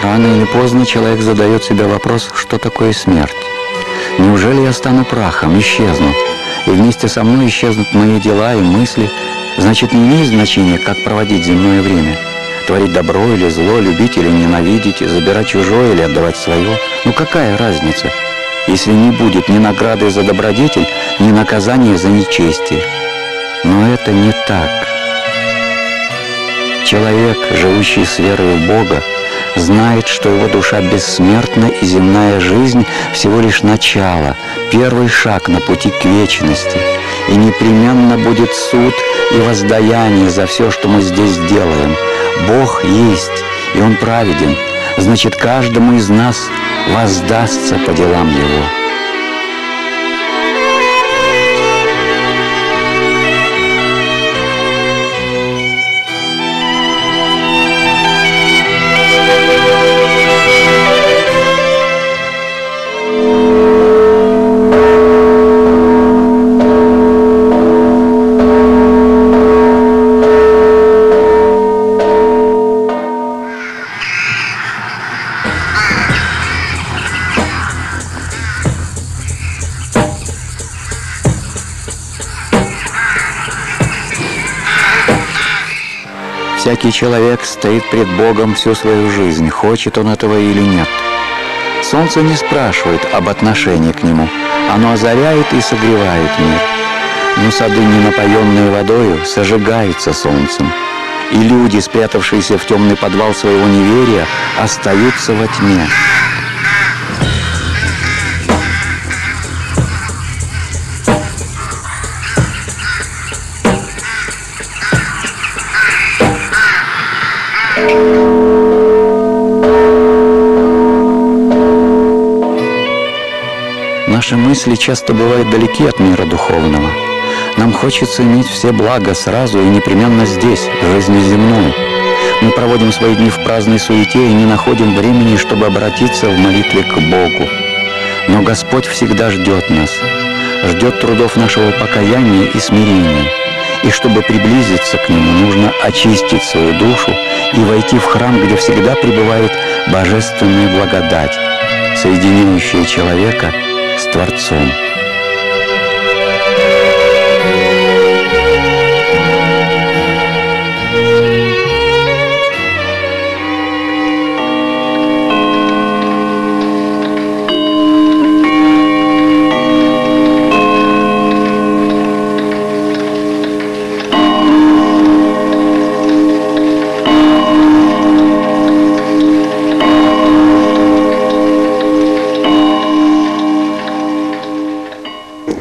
Рано или поздно человек задает себе вопрос, что такое смерть. Неужели я стану прахом, исчезну, и вместе со мной исчезнут мои дела и мысли? Значит, не имеет значения, как проводить земное время. Творить добро или зло, любить или ненавидеть, забирать чужое или отдавать свое. Ну какая разница, если не будет ни награды за добродетель, ни наказания за нечестие? Но это не так. Человек, живущий с верой в Бога, знает, что его душа бессмертна, и земная жизнь всего лишь начало, первый шаг на пути к вечности. И непременно будет суд и воздаяние за все, что мы здесь делаем. Бог есть, и Он праведен, значит, каждому из нас воздастся по делам Его. Всякий человек стоит пред Богом всю свою жизнь, хочет он этого или нет. Солнце не спрашивает об отношении к нему, оно озаряет и согревает мир. Но сады, не напоенные водою, сожигаются солнцем, и люди, спрятавшиеся в темный подвал своего неверия, остаются во тьме. Наши мысли часто бывают далеки от мира духовного. Нам хочется иметь все блага сразу и непременно здесь, в жизни земной. Мы проводим свои дни в праздной суете и не находим времени, чтобы обратиться в молитве к Богу. Но Господь всегда ждет нас, ждет трудов нашего покаяния и смирения. И чтобы приблизиться к Нему, нужно очистить свою душу и войти в храм, где всегда пребывает божественная благодать, соединяющая человека с Творцом.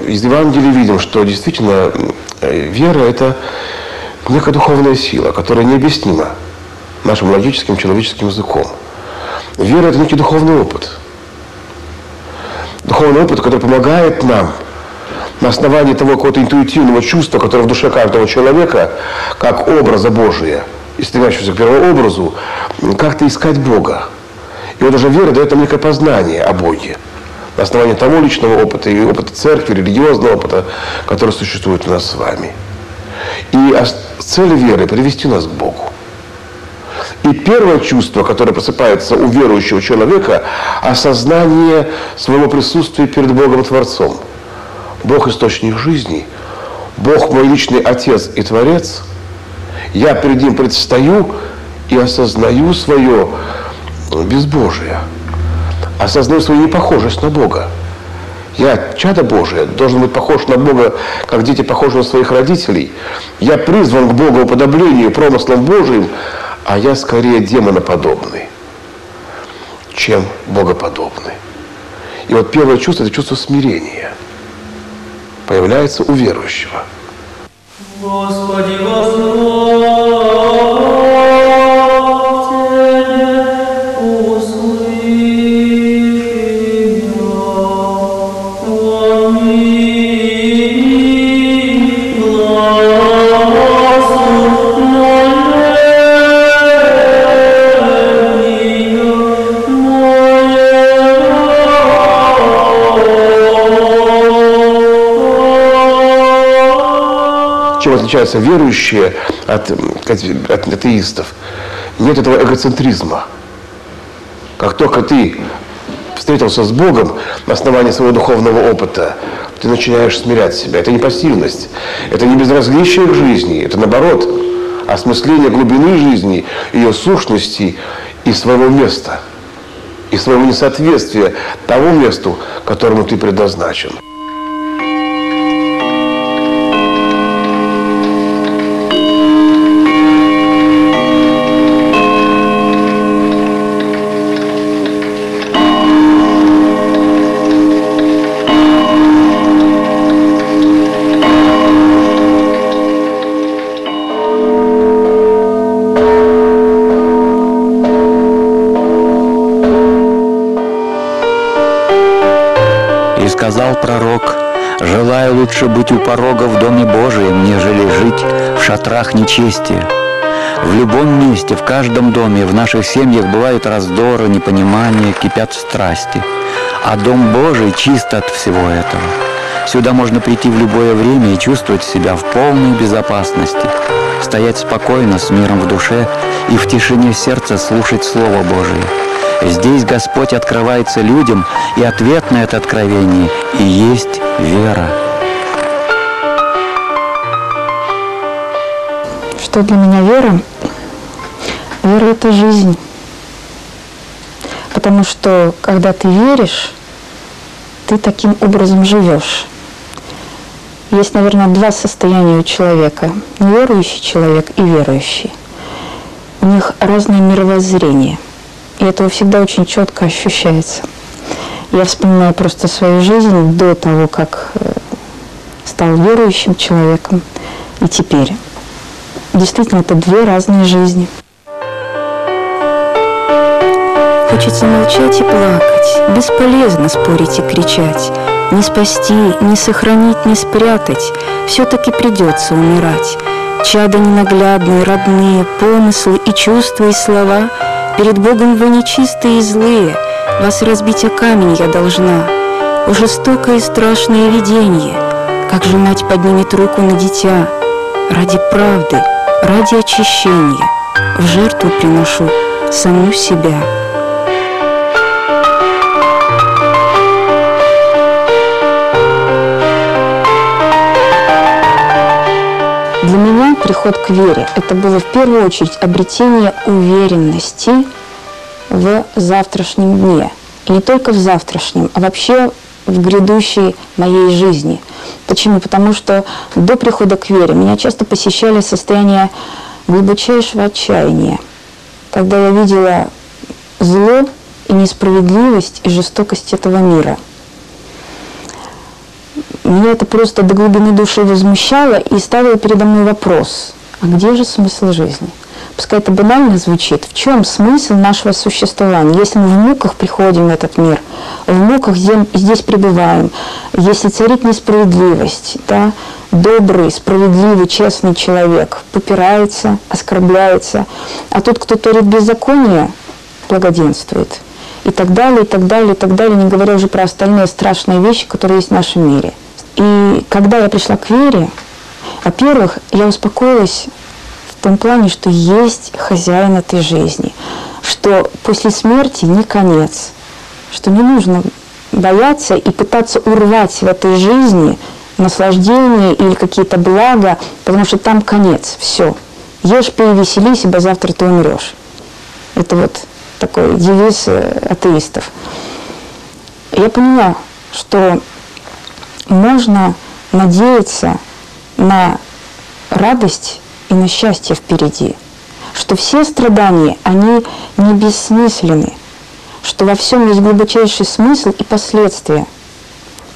Из Евангелия видим, что действительно вера – это некая духовная сила, которая необъяснима нашим логическим человеческим языком. Вера – это некий духовный опыт. Духовный опыт, который помогает нам на основании того какого-то интуитивного чувства, которое в душе каждого человека, как образа Божия, и стремящегося к первообразу, как-то искать Бога. И вот уже вера дает нам некое познание о Боге. На основании того личного опыта и опыта церкви, религиозного опыта, который существует у нас с вами. И цель веры – привести нас к Богу. И первое чувство, которое просыпается у верующего человека – осознание своего присутствия перед Богом Творцом. Бог – источник жизни, Бог – мой личный Отец и Творец. Я перед Ним предстаю и осознаю свое безбожие. Осознаю свою непохожесть на Бога. Я, чадо Божие, должен быть похож на Бога, как дети похожи на своих родителей. Я призван к Богоуподоблению, промыслам Божиим, а я скорее демоноподобный, чем богоподобный. И вот первое чувство – это чувство смирения. Появляется у верующего. Господи, Господь! Чем отличаются верующие от атеистов? Нет этого эгоцентризма. Как только ты встретился с Богом на основании своего духовного опыта, ты начинаешь смирять себя. Это не пассивность, это не безразличие к жизни, это наоборот осмысление глубины жизни, ее сущности и своего места, и своего несоответствия тому месту, которому ты предназначен. Сказал пророк: «Желаю лучше быть у порога в Доме Божием, нежели жить в шатрах нечестия». В любом месте, в каждом доме, в наших семьях бывают раздоры, непонимания, кипят страсти. А Дом Божий чист от всего этого. Сюда можно прийти в любое время и чувствовать себя в полной безопасности, стоять спокойно, с миром в душе и в тишине сердца слушать Слово Божие. Здесь Господь открывается людям, и ответ на это откровение и есть вера. Что для меня вера? Вера – это жизнь. Потому что, когда ты веришь, ты таким образом живешь. Есть, наверное, два состояния у человека. Неверующий человек и верующий. У них разное мировоззрение. И это всегда очень четко ощущается. Я вспоминаю просто свою жизнь до того, как стал верующим человеком, и теперь. Действительно, это две разные жизни. Хочется молчать и плакать, бесполезно спорить и кричать. Не спасти, не сохранить, не спрятать, все-таки придется умирать. Чада ненаглядные, родные, помыслы и чувства, и слова — перед Богом вы нечистые и злые, вас разбить о камень я должна. О жестокое и страшное видение, как же мать поднимет руку на дитя. Ради правды, ради очищения, в жертву приношу саму себя. Для меня приход к вере – это было в первую очередь обретение уверенности в завтрашнем дне. И не только в завтрашнем, а вообще в грядущей моей жизни. Почему? Потому что до прихода к вере меня часто посещали состояния глубочайшего отчаяния, когда я видела зло и несправедливость и жестокость этого мира. Меня это просто до глубины души возмущало и ставило передо мной вопрос: а где же смысл жизни? Пускай это банально звучит, в чем смысл нашего существования? Если мы в муках приходим в этот мир, в муках здесь пребываем, если царит несправедливость, да, добрый, справедливый, честный человек попирается, оскорбляется, а тот, кто творит беззаконие, благоденствует. И так далее, и так далее, и так далее, не говоря уже про остальные страшные вещи, которые есть в нашем мире. И когда я пришла к вере, во-первых, я успокоилась в том плане, что есть хозяин этой жизни, что после смерти не конец, что не нужно бояться и пытаться урвать в этой жизни наслаждение или какие-то блага, потому что там конец, все. Ешь, пей, веселись, ибо завтра ты умрешь. Это вот такой девиз атеистов. Я поняла, что можно надеяться на радость и на счастье впереди, что все страдания, они не бессмысленны, что во всем есть глубочайший смысл и последствия.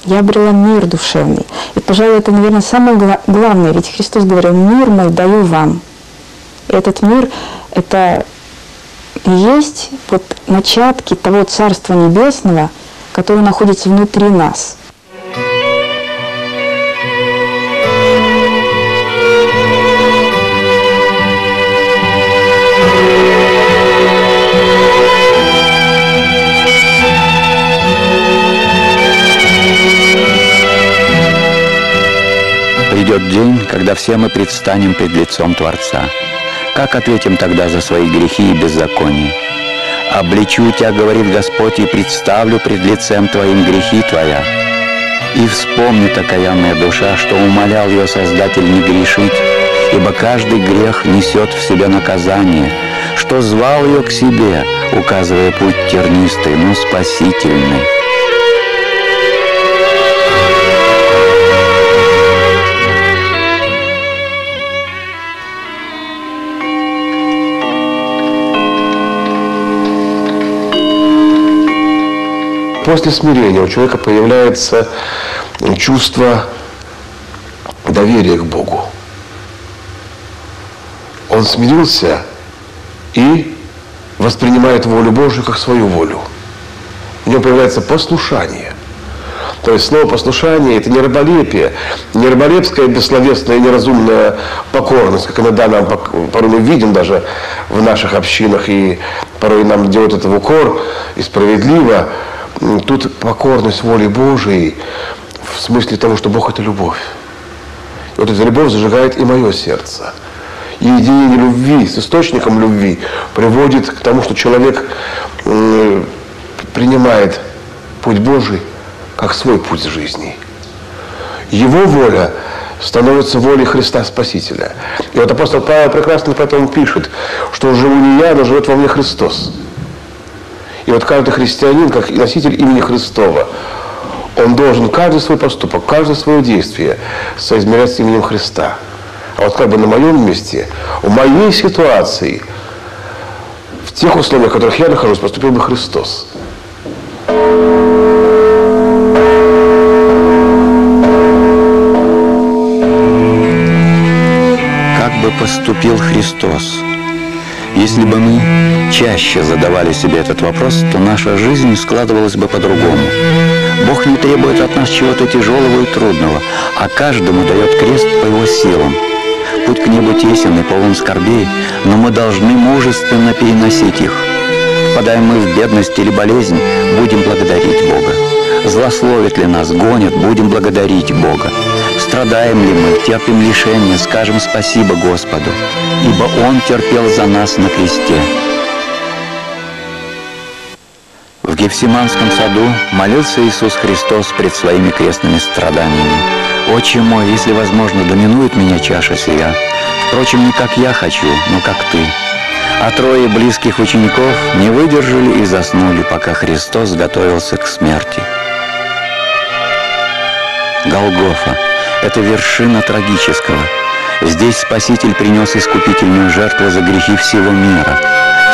Я обрела мир душевный. И, пожалуй, это, наверное, самое главное, ведь Христос говорил: «Мир мой даю вам». И этот мир – это и есть вот начатки того Царства Небесного, которое находится внутри нас. Придет день, когда все мы предстанем пред лицом Творца. Как ответим тогда за свои грехи и беззакония? «Обличу тебя, — говорит Господь, — и представлю пред лицем Твоим грехи Твоя. И вспомнит окаянная душа, что умолял ее Создатель не грешить, ибо каждый грех несет в себе наказание, что звал ее к себе, указывая путь тернистый, но спасительный». После смирения у человека появляется чувство доверия к Богу. Он смирился и воспринимает волю Божию как свою волю. У него появляется послушание. То есть слово «послушание» — это не раболепие, не раболепская бессловесная неразумная покорность, как иногда нам порой мы видим даже в наших общинах, и порой нам делают это в укор и справедливо. Тут покорность воле Божией в смысле того, что Бог — это любовь. И вот эта любовь зажигает и мое сердце. И единение любви с источником любви приводит к тому, что человек принимает путь Божий как свой путь жизни. Его воля становится волей Христа Спасителя. И вот апостол Павел прекрасно поэтому пишет, что живу не я, но живет во мне Христос. И вот каждый христианин, как носитель имени Христова, он должен каждый свой поступок, каждое свое действие соизмерять с именем Христа. А вот как бы на моем месте, в моей ситуации, в тех условиях, в которых я нахожусь, поступил бы Христос. Как бы поступил Христос? Если бы мы чаще задавали себе этот вопрос, то наша жизнь складывалась бы по-другому. Бог не требует от нас чего-то тяжелого и трудного, а каждому дает крест по его силам. Путь к небу тесен и полон скорбей, но мы должны мужественно переносить их. Впадаем мы в бедность или болезнь, будем благодарить Бога. Злословят ли нас, гонят, будем благодарить Бога. Страдаем ли мы, терпим лишения, скажем спасибо Господу, ибо Он терпел за нас на кресте. В Гефсиманском саду молился Иисус Христос пред своими крестными страданиями. «Отче мой, если возможно, доминует меня чаша сия. Впрочем, не как я хочу, но как Ты». А трое близких учеников не выдержали и заснули, пока Христос готовился к смерти. Голгофа – это вершина трагического. Здесь Спаситель принес искупительную жертву за грехи всего мира.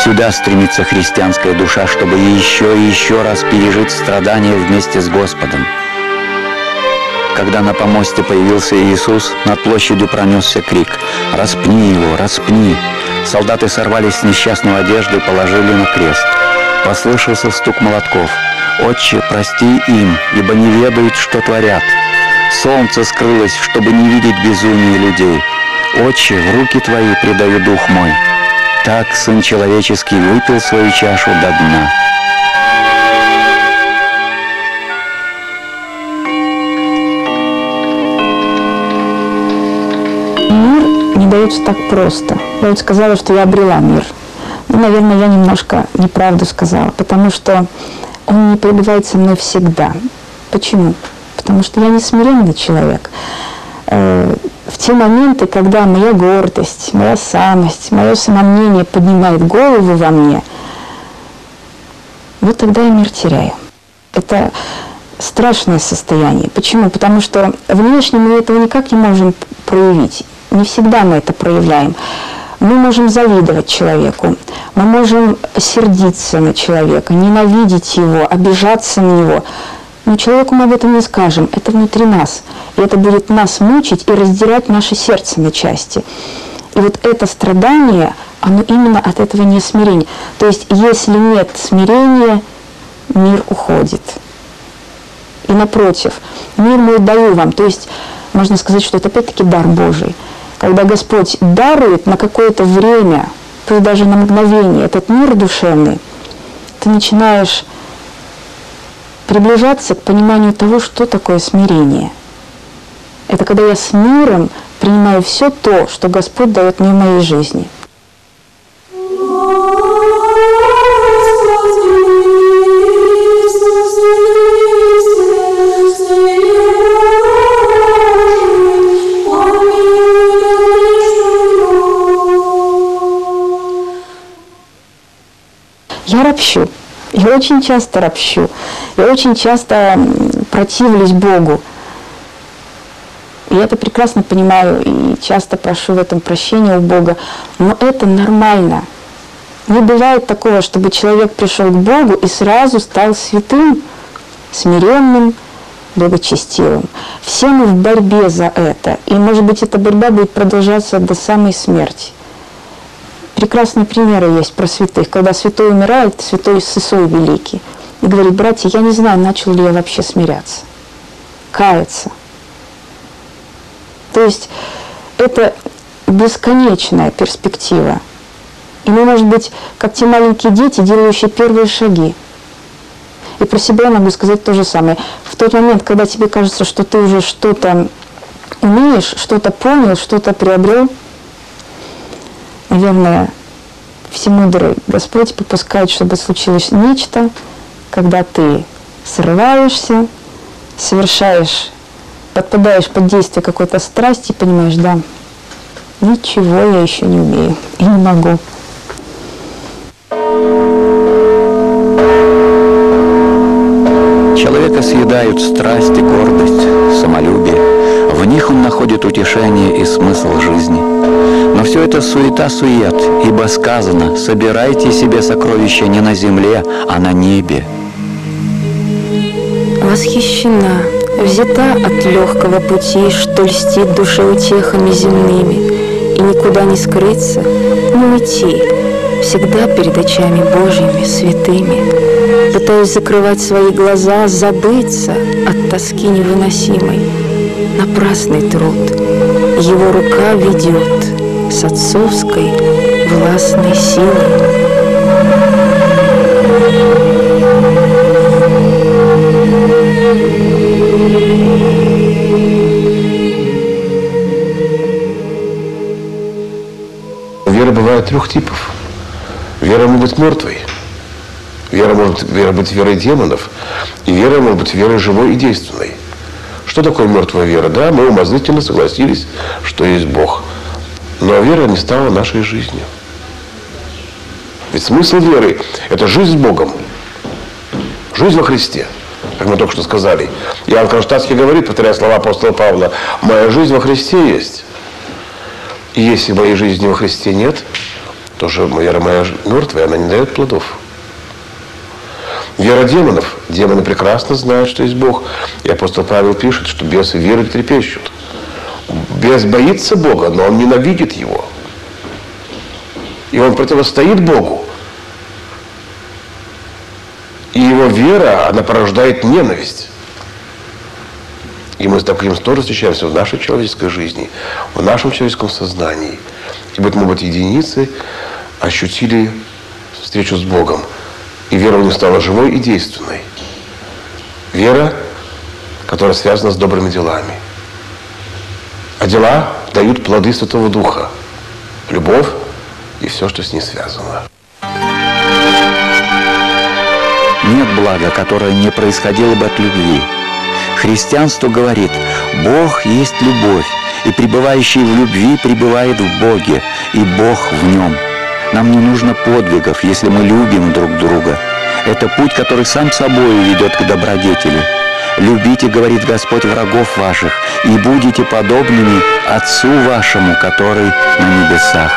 Сюда стремится христианская душа, чтобы еще и еще раз пережить страдания вместе с Господом. Когда на помосте появился Иисус, над площадью пронесся крик: «Распни его, распни!» Солдаты сорвались с несчастной одежды и положили на крест. Послышался стук молотков. «Отче, прости им, ибо не ведают, что творят». Солнце скрылось, чтобы не видеть безумия людей. «Отче, в руки Твои предаю дух мой». Так Сын Человеческий выпил свою чашу до дна. Мир не дается так просто. Я вот сказала, что я обрела мир. Ну, наверное, я немножко неправду сказала, потому что он не пребывает со мной всегда. Почему? Потому что я не смиренный человек. В те моменты, когда моя гордость, моя самость, мое самомнение поднимает голову во мне, вот тогда я мир теряю. Это страшное состояние. Почему? Потому что внешне мы этого никак не можем проявить. Не всегда мы это проявляем. Мы можем завидовать человеку, мы можем сердиться на человека, ненавидеть его, обижаться на него. Но человеку мы об этом не скажем, это внутри нас. И это будет нас мучить и раздирать наше сердце на части. И вот это страдание, оно именно от этого несмирения. То есть, если нет смирения, мир уходит. И напротив, мир мой даю вам. То есть, можно сказать, что это опять-таки дар Божий. Когда Господь дарует на какое-то время, то есть даже на мгновение, этот мир душевный, ты начинаешь приближаться к пониманию того, что такое смирение. Это когда я с миром принимаю все то, что Господь дает мне в моей жизни. Я ропщу. Я очень часто ропщу. Я очень часто противлюсь Богу. Я это прекрасно понимаю и часто прошу в этом прощения у Бога. Но это нормально. Не бывает такого, чтобы человек пришел к Богу и сразу стал святым, смиренным, благочестивым. Все мы в борьбе за это. И, может быть, эта борьба будет продолжаться до самой смерти. Прекрасные примеры есть про святых. Когда святой умирает, святой Сысой Великий, и говорит: братья, я не знаю, начал ли я вообще смиряться, каяться. То есть это бесконечная перспектива. И мы, может быть, как те маленькие дети, делающие первые шаги. И про себя я могу сказать то же самое. В тот момент, когда тебе кажется, что ты уже что-то умеешь, что-то понял, что-то приобрел, наверное, всемудрый Господь попускает, чтобы случилось нечто, когда ты срываешься, совершаешь, подпадаешь под действие какой-то страсти и понимаешь: да, ничего я еще не умею и не могу. Человека съедают страсть и гордость, самолюбие. В них он находит утешение и смысл жизни. Но все это суета-сует, ибо сказано: собирайте себе сокровища не на земле, а на небе. Восхищена, взята от легкого пути, что льстит душе утехами земными, и никуда не скрыться, не уйти, всегда перед очами Божьими святыми. Пытаюсь закрывать свои глаза, забыться от тоски невыносимой. Напрасный труд. Его рука ведет с отцовской властной силой. Вера бывает трех типов. Вера может быть мертвой. Вера может быть верой демонов, и вера может быть верой живой и действенной. Что такое мертвая вера? Да, мы умозрительно согласились, что есть Бог. Но вера не стала нашей жизнью. Ведь смысл веры – это жизнь с Богом. Жизнь во Христе, как мы только что сказали. Иоанн Кронштадтский говорит, повторяя слова апостола Павла: «Моя жизнь во Христе есть». И если моей жизни во Христе нет, то же вера моя мертвая, она не дает плодов. Вера демонов. Демоны прекрасно знают, что есть Бог. И апостол Павел пишет, что бесы верят и трепещут. Бес боится Бога, но он ненавидит Его. И он противостоит Богу. И его вера, она порождает ненависть. И мы с таким тоже встречаемся в нашей человеческой жизни, в нашем человеческом сознании. И вот мы, единицы, ощутили встречу с Богом. И вера у них стала живой и действенной. Вера, которая связана с добрыми делами. А дела дают плоды Святого Духа. Любовь и все, что с ней связано. Нет блага, которое не происходило бы от любви. Христианство говорит: Бог есть любовь, и пребывающий в любви пребывает в Боге, и Бог в нем. Нам не нужно подвигов, если мы любим друг друга. Это путь, который сам собой ведет к добродетели. «Любите, — говорит Господь, — врагов ваших, и будете подобными Отцу вашему, который на небесах».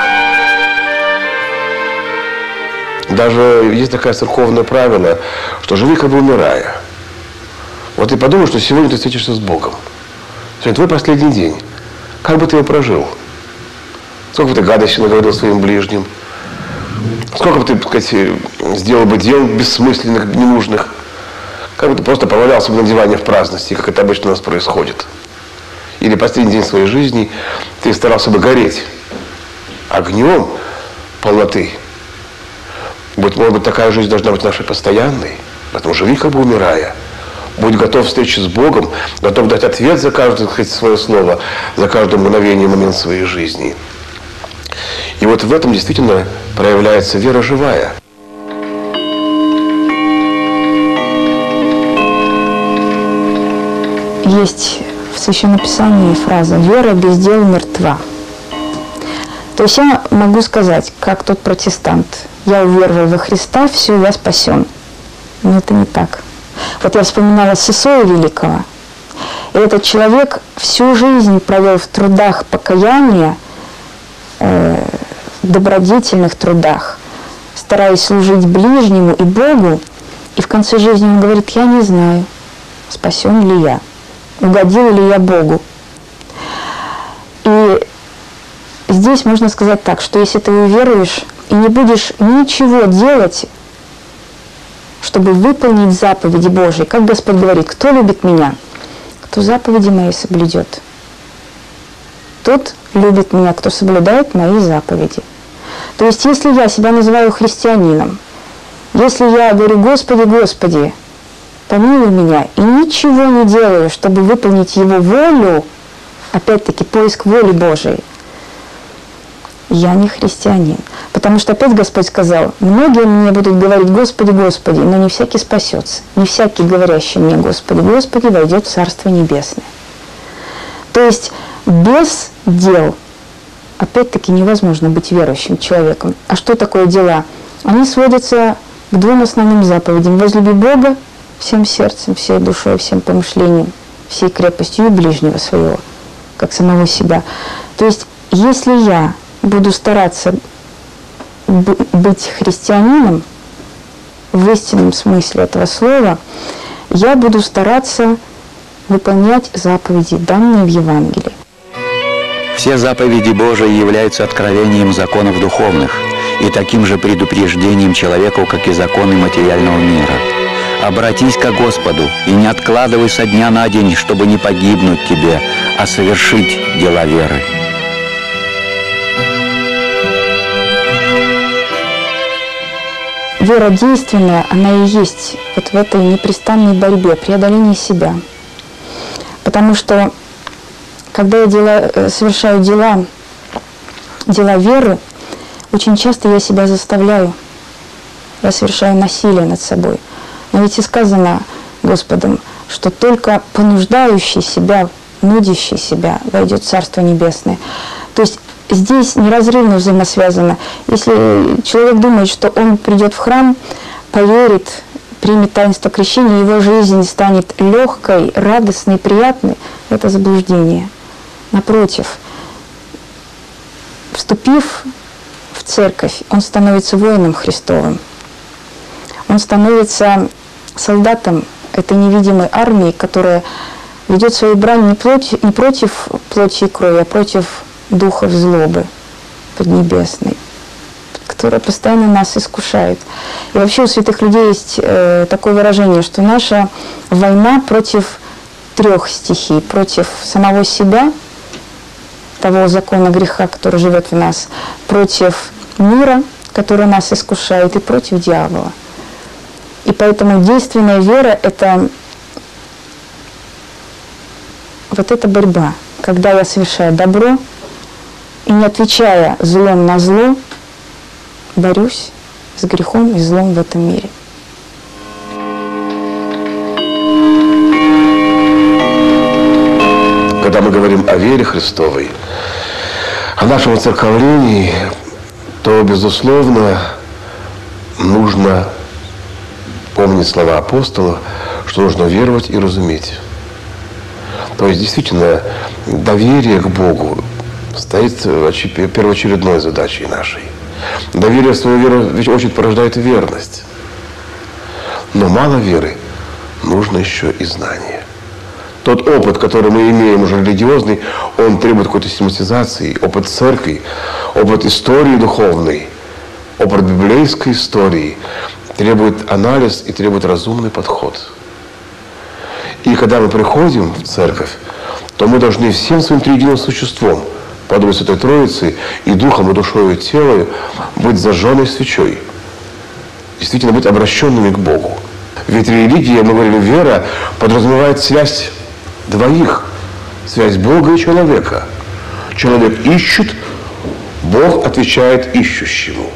Даже есть такое церковное правило, что живи, как бы умирая. Вот ты подумай, что сегодня ты встретишься с Богом. Сегодня твой последний день. Как бы ты его прожил? Сколько бы ты гадостей наговорил своим ближним? Сколько бы ты, так сказать, сделал бы дел бессмысленных, ненужных? Как бы ты просто повалялся бы на диване в праздности, как это обычно у нас происходит? Или последний день своей жизни ты старался бы гореть огнем полноты? Может быть, такая жизнь должна быть нашей постоянной. Поэтому живи, как бы умирая. Будь готов к встрече с Богом, готов дать ответ за каждое, так сказать, свое слово, за каждое мгновение, момент своей жизни. И вот в этом действительно проявляется вера живая. Есть в Священном Писании фраза: «Вера без дел мертва». То есть я могу сказать, как тот протестант: я уверовал во Христа, все, я спасен. Но это не так. Вот я вспоминала Сысоя Великого. И этот человек всю жизнь провел в трудах покаяния, добродетельных трудах, стараясь служить ближнему и Богу. И в конце жизни он говорит: я не знаю, спасен ли я, угодил ли я Богу. И здесь можно сказать так, что если ты уверуешь и не будешь ничего делать, чтобы выполнить заповеди Божьи, как Господь говорит: кто любит меня, кто заповеди мои соблюдет, тот любит меня, кто соблюдает мои заповеди. То есть, если я себя называю христианином, если я говорю: Господи, Господи, помилуй меня, и ничего не делаю, чтобы выполнить Его волю, опять-таки поиск воли Божией, я не христианин. Потому что опять Господь сказал: многие мне будут говорить: Господи, Господи, но не всякий спасется. Не всякий, говорящий мне: Господи, Господи, войдет в Царство Небесное. То есть без дел, опять-таки, невозможно быть верующим человеком. А что такое дела? Они сводятся к двум основным заповедям: возлюби Бога всем сердцем, всей душой, всем помышлением, всей крепостью и ближнего своего, как самого себя. То есть, если я буду стараться быть христианином в истинном смысле этого слова, я буду стараться выполнять заповеди, данные в Евангелии. Все заповеди Божии являются откровением законов духовных и таким же предупреждением человеку, как и законы материального мира. Обратись ко Господу и не откладывай со дня на день, чтобы не погибнуть тебе, а совершить дела веры. Вера действенная, она и есть вот в этой непрестанной борьбе, преодолении себя. Потому что, когда я совершаю дела веры, очень часто я себя заставляю, я совершаю насилие над собой. Но ведь и сказано Господом, что только понуждающий себя, нудящий себя войдет в Царство Небесное. То есть здесь неразрывно взаимосвязано. Если человек думает, что он придет в храм, поверит, примет таинство крещения, его жизнь станет легкой, радостной, приятной, это заблуждение. Напротив, вступив в церковь, он становится воином Христовым. Он становится солдатом этой невидимой армии, которая ведет свою брань не против плоти и крови, а против духов злобы поднебесной, которая постоянно нас искушает. И вообще у святых людей есть такое выражение, что наша война против трех стихий: против самого себя, того закона греха, который живет в нас, против мира, который нас искушает, и против дьявола. И поэтому действенная вера – это вот эта борьба, когда я совершаю добро и, не отвечая злом на зло, борюсь с грехом и злом в этом мире. Когда мы говорим о вере Христовой, о нашем воцерковлении, то, безусловно, нужно помнить слова апостола, что нужно веровать и разуметь. То есть, действительно, доверие к Богу стоит первоочередной задачей нашей. Доверие в свою веру ведь очень порождает верность. Но мало веры, нужно еще и знание. Тот опыт, который мы имеем уже религиозный, он требует какой-то систематизации, опыт церкви, опыт истории духовной, опыт библейской истории требует анализ и требует разумный подход. И когда мы приходим в церковь, то мы должны всем своим триединым существом, подобно Святой Троице, и духом, и душой, и телом, быть зажженной свечой. Действительно, быть обращенными к Богу. Ведь религия, мы говорили, вера подразумевает связь двоих. Связь Бога и человека. Человек ищет, Бог отвечает ищущему.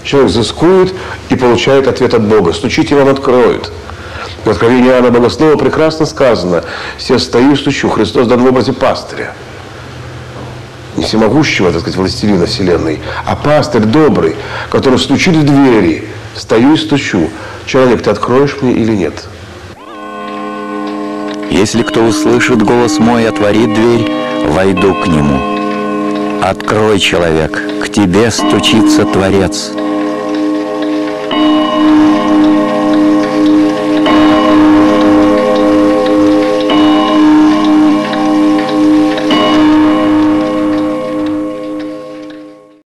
Человек взыскует и получает ответ от Бога. Стучите, вам откроют. В Откровении Иоанна Богослова прекрасно сказано: «Все стою и стучу». Христос дан в образе пастыря. не всемогущего, так сказать, властелина вселенной, а пастырь добрый, который стучит в двери. Стою и стучу. Человек, ты откроешь мне или нет? Если кто услышит голос мой и отворит дверь, войду к нему. Открой, человек, к тебе стучится Творец.